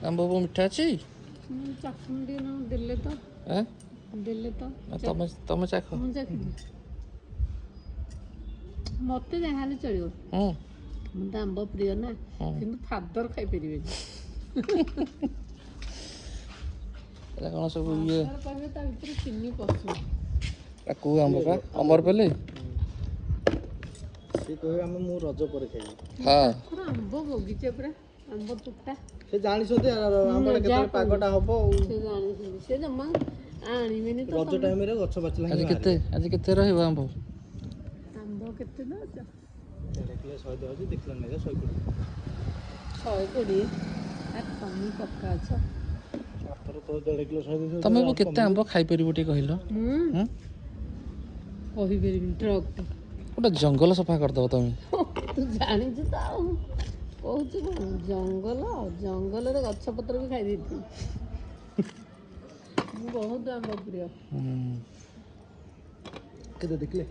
ଆମ୍ବ ବହୁତ ମିଠା ଅଛି। ଚାଖୁନି ଟିକେ ନା ଦେଲେ ତ ଆଁ ଦେଲେ ତ ତମେ ତମେ ଚାଖ। ମୁଁ ଚାଖିବି ମତେ ଯାହାହେଲେ ଚଳିବ। ହୁଁ ମୁଁ ତ ଆମ୍ବ ପ୍ରିୟ ନା ହୁଁ କିନ୍ତୁ ଫାଦର ଖାଇପାରିବେନି। ଏଇଟା କ'ଣ ସବୁ ଇଏ ଫାଦର କହିବେ ତା ଭିତରେ ଚିନି ପଶୁ। କେଉଁ ଆମ୍ବ ପା ଅମରପଲ୍ଲୀ। ସେ କହିବେ ଆମେ ମୁଁ ରଜ ପରେ ଖାଇବି। ହଁ ତାଙ୍କର ଆମ୍ବ ବଗିଚା ପୁରା ଆମ୍ବ ତୋଟା। ସେ ଜାଣିଛନ୍ତି ଆମ୍ବଟା କେତେବେଳେ ପାଗଟା ହବ ଆଉ। ସେ ଜାଣିଛନ୍ତି ସେ ଜମା ଆଣିବେନି ତ ରଜ ଟାଇମରେ ଗଛ ପାଚିଲା ହିଁ ଆଜି କେତେ ରହିବ ଆମ୍ବ? ଆମ୍ବ କେତେ ଦେଉଛ? 1.5 କିଲୋ 100 ଦେଉଛି 2 କିଲୋ ନେଲେ 120। 120 କମି ପକ୍କା ଅଛ। ଆରଥର ତ 1.5 କିଲୋ 100 ଦେଇଥିଲ। ତମେ କେତେ ଆମ୍ବ ଖାଇପାରିବ ଟିକେ କହିଲ? ମୁଁ କହିପାରିବିନି ଟ୍ରକ୍ ଗୋଟେ ଜଙ୍ଗଲ ସଫା କରିଦବ ତମେ। ତୁ ଜାଣିଛୁ ତ ଆଉ କହୁଛୁ କ'ଣ ଜଙ୍ଗଲରେ ଗଛ ପତ୍ର ବି ଖାଇ ଦେଇଥିଲି। ମୁଁ ବହୁତ ଆମ୍ବ ପ୍ରିୟ। କେତେ ଦେଖିଲେ?